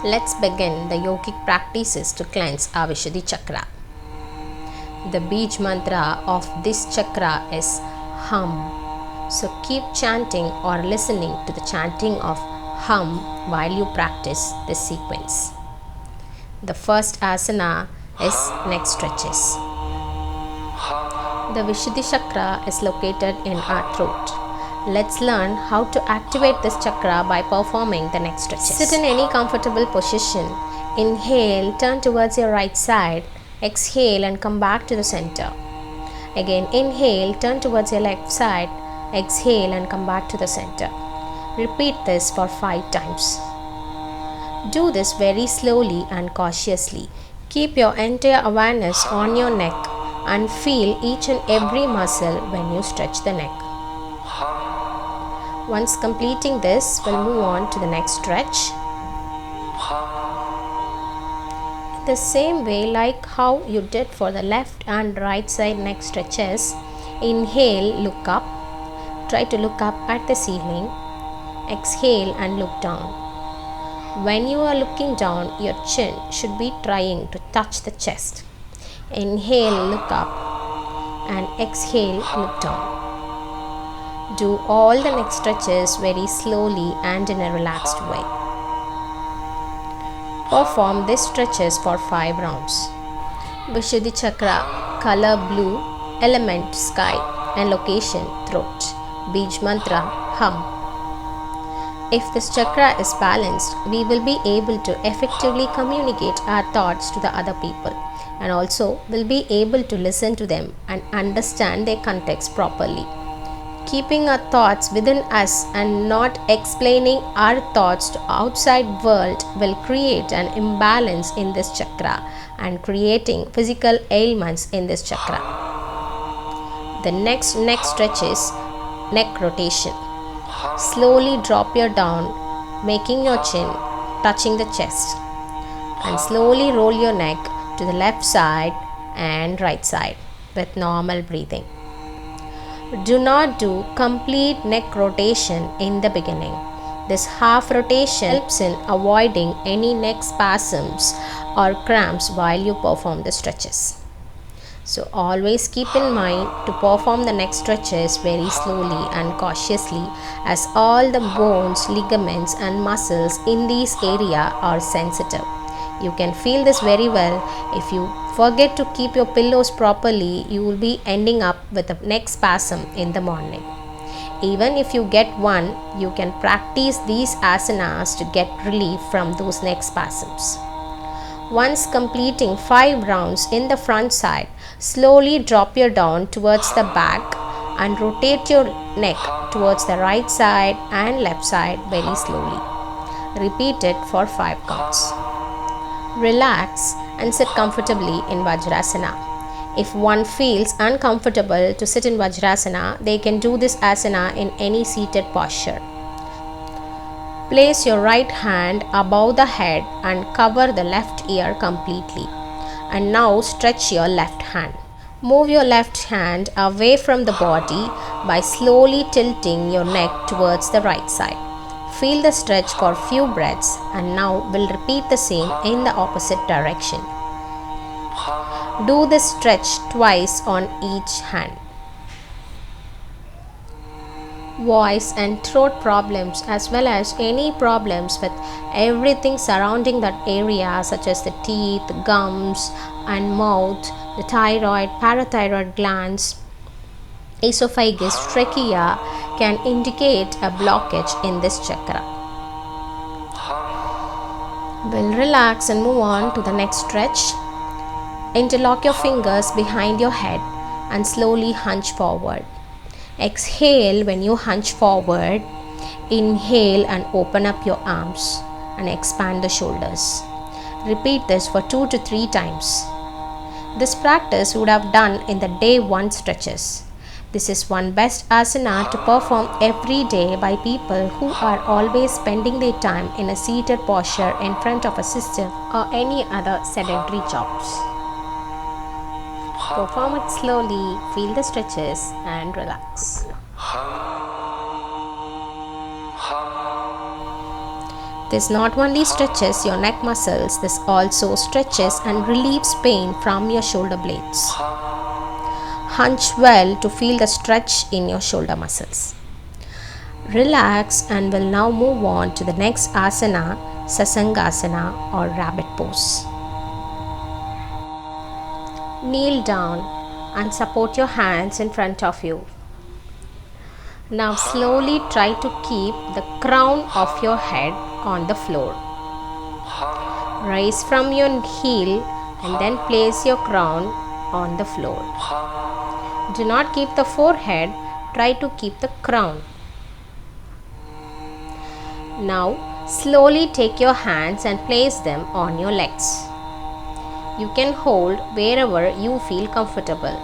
Let's begin the yogic practices to cleanse our Vishuddhi chakra. The Bij mantra of this chakra is Hum. So keep chanting or listening to the chanting of Hum while you practice this sequence. The first asana is neck stretches. The Vishuddhi chakra is located in our throat. Let's learn how to activate this chakra by performing the neck stretches. Sit in any comfortable position. Inhale, turn towards your right side. Exhale and come back to the center. Again, inhale, turn towards your left side. Exhale and come back to the center. Repeat this for 5 times. Do this very slowly and cautiously. Keep your entire awareness on your neck and feel each and every muscle when you stretch the neck. Once completing this, we'll move on to the next stretch. In the same way like how you did for the left and right side neck stretches, inhale, look up. Try to look up at the ceiling. Exhale and look down. When you are looking down, your chin should be trying to touch the chest. Inhale, look up, and exhale, look down. Do all the neck stretches very slowly and in a relaxed way. Perform these stretches for 5 rounds. Vishuddhi chakra, color blue, element sky, and location throat. Bij mantra Hum. If this chakra is balanced, we will be able to effectively communicate our thoughts to the other people, and also will be able to listen to them and understand their context properly. Keeping our thoughts within us and not explaining our thoughts to outside world will create an imbalance in this chakra and creating physical ailments in this chakra. The next neck stretch is neck rotation. Slowly drop your down, making your chin touching the chest, and slowly roll your neck to the left side and right side with normal breathing. Do not do complete neck rotation in the beginning. This half rotation helps in avoiding any neck spasms or cramps while you perform the stretches. So always keep in mind to perform the neck stretches very slowly and cautiously, as all the bones, ligaments and muscles in this area are sensitive. You can feel this very well. If you forget to keep your pillows properly, you will be ending up with a neck spasm in the morning. Even if you get one, you can practice these asanas to get relief from those neck spasms. Once completing 5 rounds in the front side, slowly drop your down towards the back and rotate your neck towards the right side and left side very slowly. Repeat it for 5 counts. Relax and sit comfortably in Vajrasana. If one feels uncomfortable to sit in Vajrasana, they can do this asana in any seated posture. Place your right hand above the head and cover the left ear completely. And now stretch your left hand. Move your left hand away from the body by slowly tilting your neck towards the right side. Feel the stretch for few breaths, and now we'll repeat the same in the opposite direction. Do this stretch twice on each hand. Voice and throat problems, as well as any problems with everything surrounding that area, such as the teeth, gums and mouth, the thyroid, parathyroid glands, esophagus, trachea, can indicate a blockage in this chakra. We'll relax and move on to the next stretch. Interlock your fingers behind your head and slowly hunch forward. Exhale when you hunch forward. Inhale and open up your arms and expand the shoulders. Repeat this for 2 to 3 times. This practice you would have done in the day 1 stretches. This is one best asana to perform every day by people who are always spending their time in a seated posture in front of a system or any other sedentary jobs. Perform it slowly, feel the stretches and relax. This not only stretches your neck muscles, this also stretches and relieves pain from your shoulder blades. Hunch well to feel the stretch in your shoulder muscles. Relax and will now move on to the next asana, Sasangasana or rabbit pose. Kneel down and support your hands in front of you. Now slowly try to keep the crown of your head on the floor. Rise from your heel and then place your crown on the floor. Do not keep the forehead, try to keep the crown. Now slowly take your hands and place them on your legs. You can hold wherever you feel comfortable.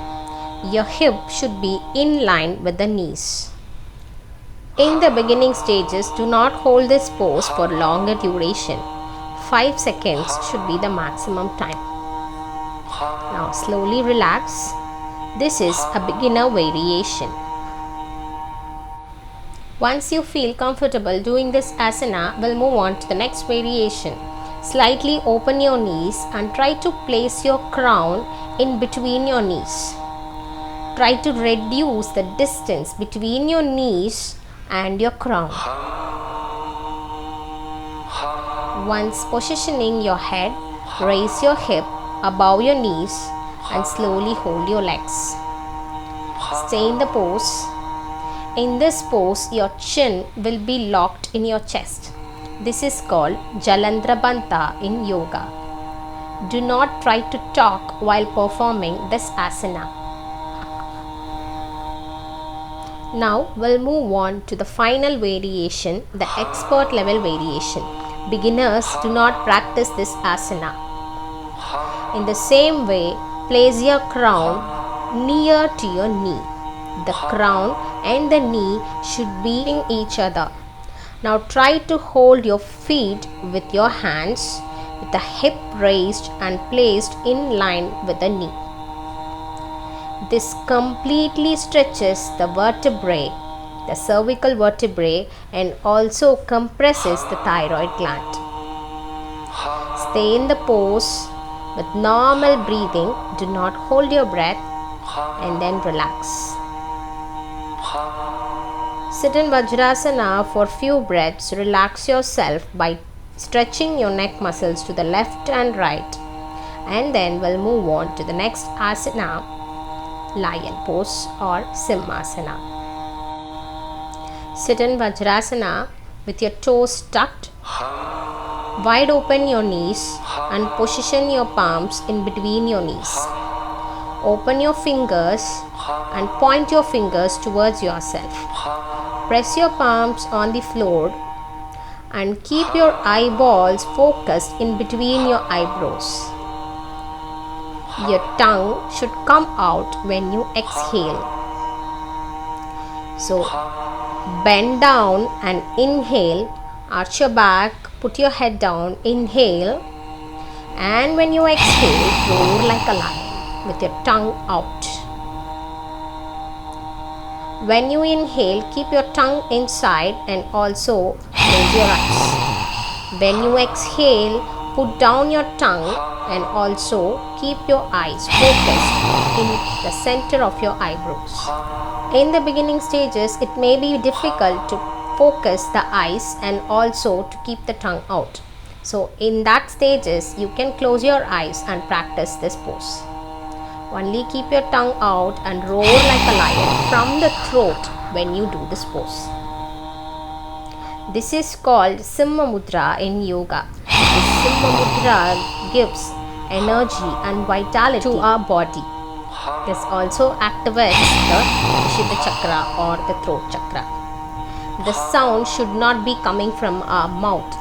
Your hip should be in line with the knees. In the beginning stages, do not hold this pose for longer duration. 5 seconds should be the maximum time. Now slowly relax. This is a beginner variation. Once you feel comfortable doing this asana, we'll move on to the next variation. Slightly open your knees and try to place your crown in between your knees. Try to reduce the distance between your knees and your crown. Once positioning your head, raise your hip above your knees and slowly hold your legs. Stay in the pose. In this pose, your chin will be locked in your chest. This is called Jalandhara in yoga. Do not try to talk while performing this asana. Now we'll move on to the final variation, the expert level variation. Beginners do not practice this asana. In the same way, place your crown near to your knee. The crown and the knee should be in each other. Now try to hold your feet with your hands with the hip raised and placed in line with the knee. This completely stretches the vertebrae, the cervical vertebrae, and also compresses the thyroid gland. Stay in the pose with normal breathing. Do not hold your breath and then relax. Sit in Vajrasana for few breaths. Relax yourself by stretching your neck muscles to the left and right. And then we'll move on to the next asana, lion pose or Simhasana. Sit in Vajrasana with your toes tucked. Wide open your knees and position your palms in between your knees. Open your fingers and point your fingers towards yourself. Press your palms on the floor and keep your eyeballs focused in between your eyebrows. Your tongue should come out when you exhale. So, bend down and inhale. Arch your back, put your head down, inhale. And when you exhale, roar like a lion with your tongue out. When you inhale, keep your tongue inside and also close your eyes. When you exhale, put down your tongue and also keep your eyes focused in the center of your eyebrows. In the beginning stages, it may be difficult to focus the eyes and also to keep the tongue out. So in that stages, you can close your eyes and practice this pose. Only keep your tongue out and roar like a lion from the throat when you do this pose. This is called Simha Mudra in yoga. This Simha Mudra gives energy and vitality to our body. This also activates the Vishuddha chakra or the throat chakra. The sound should not be coming from our mouth.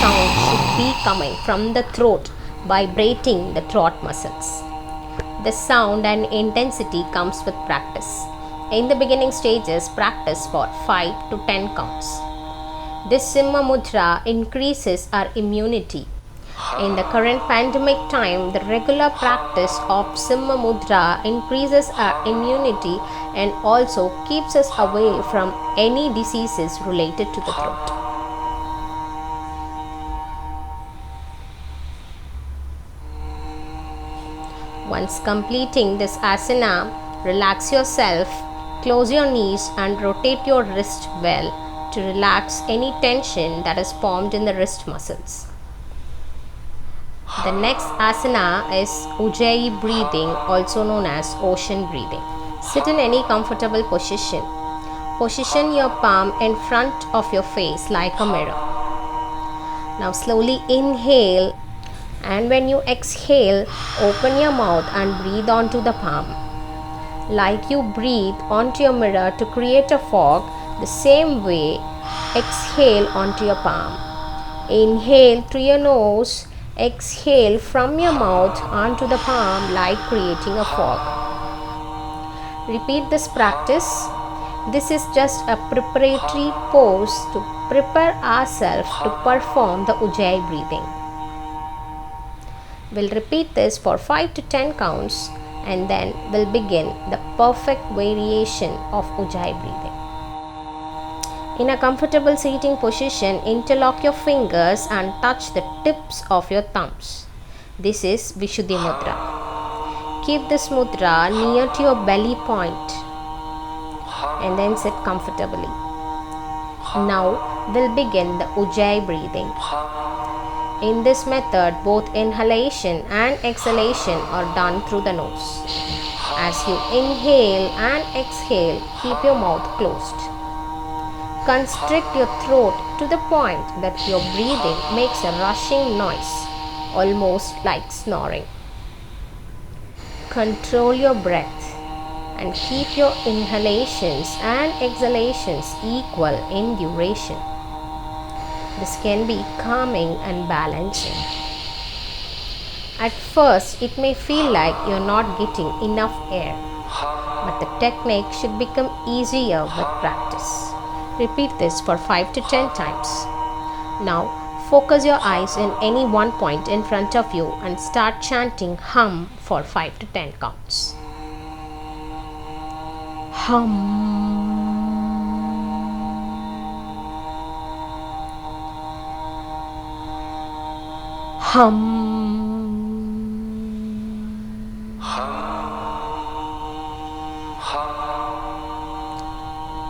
Sound should be coming from the throat, vibrating the throat muscles. The sound and intensity comes with practice. In the beginning stages, practice for 5 to 10 counts. This Simha Mudra increases our immunity. In the current pandemic time, the regular practice of Simha Mudra increases our immunity and also keeps us away from any diseases related to the throat. Once completing this asana, relax yourself, close your knees and rotate your wrist well to relax any tension that is formed in the wrist muscles. The next asana is Ujjayi breathing, also known as ocean breathing. Sit in any comfortable position. Position your palm in front of your face like a mirror. Now slowly inhale, and when you exhale, open your mouth and breathe onto the palm. Like you breathe onto your mirror to create a fog, the same way exhale onto your palm. Inhale through your nose, exhale from your mouth onto the palm like creating a fog. Repeat this practice. This is just a preparatory pose to prepare ourselves to perform the Ujjayi breathing. We'll repeat this for 5 to 10 counts and then we'll begin the perfect variation of Ujjayi breathing. In a comfortable seating position, interlock your fingers and touch the tips of your thumbs. This is Vishuddhi Mudra. Keep this mudra near to your belly point and then sit comfortably. Now we'll begin the Ujjayi breathing. In this method, both inhalation and exhalation are done through the nose. As you inhale and exhale, keep your mouth closed. Constrict your throat to the point that your breathing makes a rushing noise, almost like snoring. Control your breath and keep your inhalations and exhalations equal in duration. This can be calming and balancing. At first, it may feel like you're not getting enough air, but the technique should become easier with practice. Repeat this for 5 to 10 times. Now, focus your eyes in any one point in front of you and start chanting hum for 5 to 10 counts. Hum. Hum.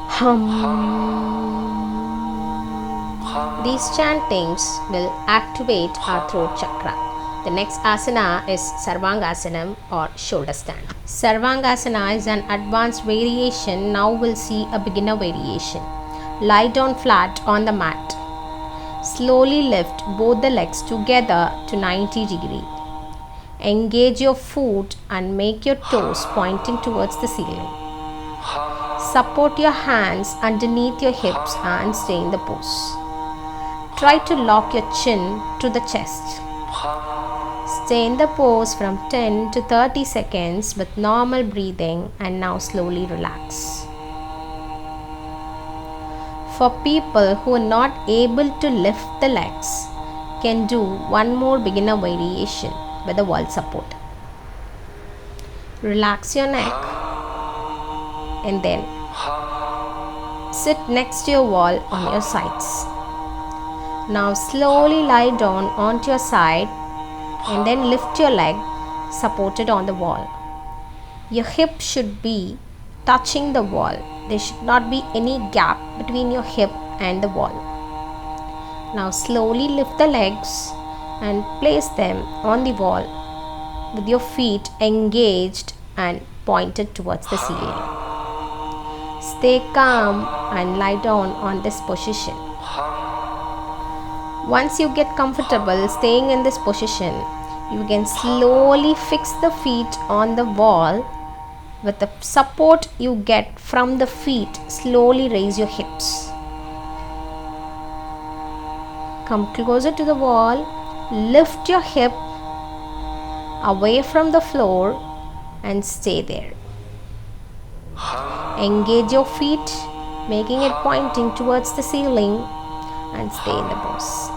Hum. These chantings will activate our throat chakra. The next asana is Sarvangasanam or shoulder stand. Sarvangasana is an advanced variation. Now we'll see a beginner variation. Lie down flat on the mat. Slowly lift both the legs together to 90 degrees. Engage your foot and make your toes pointing towards the ceiling. Support your hands underneath your hips and stay in the pose. Try to lock your chin to the chest. Stay in the pose from 10 to 30 seconds with normal breathing and now slowly relax. For people who are not able to lift the legs, can do one more beginner variation with the wall support. Relax your neck and then sit next to your wall on your sides. Now slowly lie down onto your side and then lift your leg supported on the wall. Your hip should be touching the wall. There should not be any gap between your hip and the wall. Now slowly lift the legs and place them on the wall with your feet engaged and pointed towards the ceiling. Stay calm and lie down on this position. Once you get comfortable staying in this position, you can slowly fix the feet on the wall. With the support you get from the feet, slowly raise your hips. Come closer to the wall, lift your hip away from the floor and stay there. Engage your feet, making it pointing towards the ceiling and stay in the pose.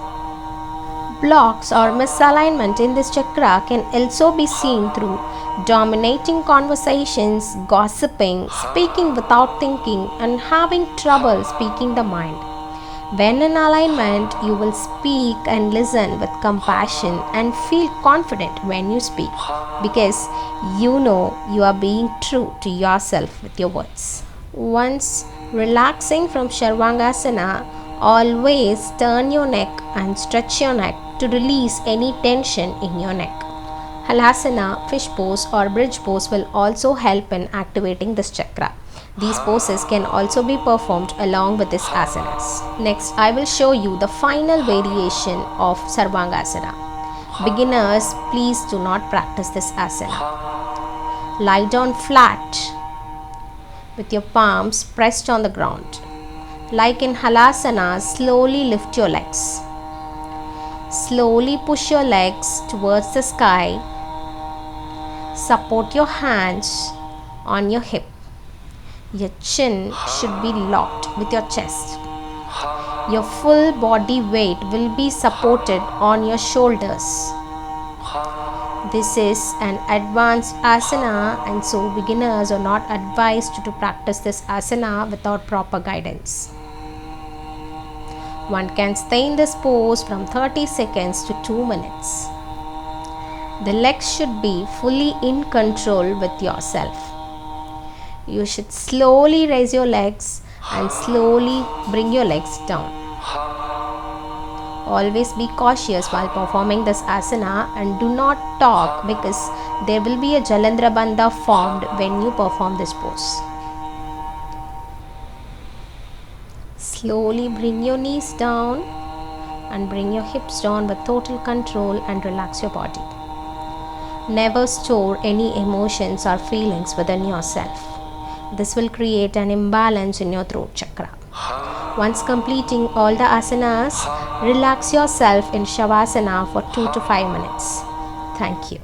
Blocks or misalignment in this chakra can also be seen through dominating conversations, gossiping, speaking without thinking, and having trouble speaking the mind. When in alignment, you will speak and listen with compassion and feel confident when you speak because you know you are being true to yourself with your words. Once relaxing from Sarvangasana, always turn your neck and stretch your neck to release any tension in your neck. Halasana, fish pose or bridge pose will also help in activating this chakra. These poses can also be performed along with these asanas. Next, I will show you the final variation of Sarvangasana. Beginners, please do not practice this asana. Lie down flat with your palms pressed on the ground. Like in Halasana, slowly lift your legs. Slowly push your legs towards the sky. Support your hands on your hip. Your chin should be locked with your chest. Your full body weight will be supported on your shoulders. This is an advanced asana, and so beginners are not advised to practice this asana without proper guidance. One can stay in this pose from 30 seconds to 2 minutes. The legs should be fully in control with yourself. You should slowly raise your legs and slowly bring your legs down. Always be cautious while performing this asana and do not talk because there will be a Jalandhara Bandha formed when you perform this pose. Slowly bring your knees down and bring your hips down with total control and relax your body. Never store any emotions or feelings within yourself. This will create an imbalance in your throat chakra. Once completing all the asanas, relax yourself in Shavasana for 2 to 5 minutes. Thank you.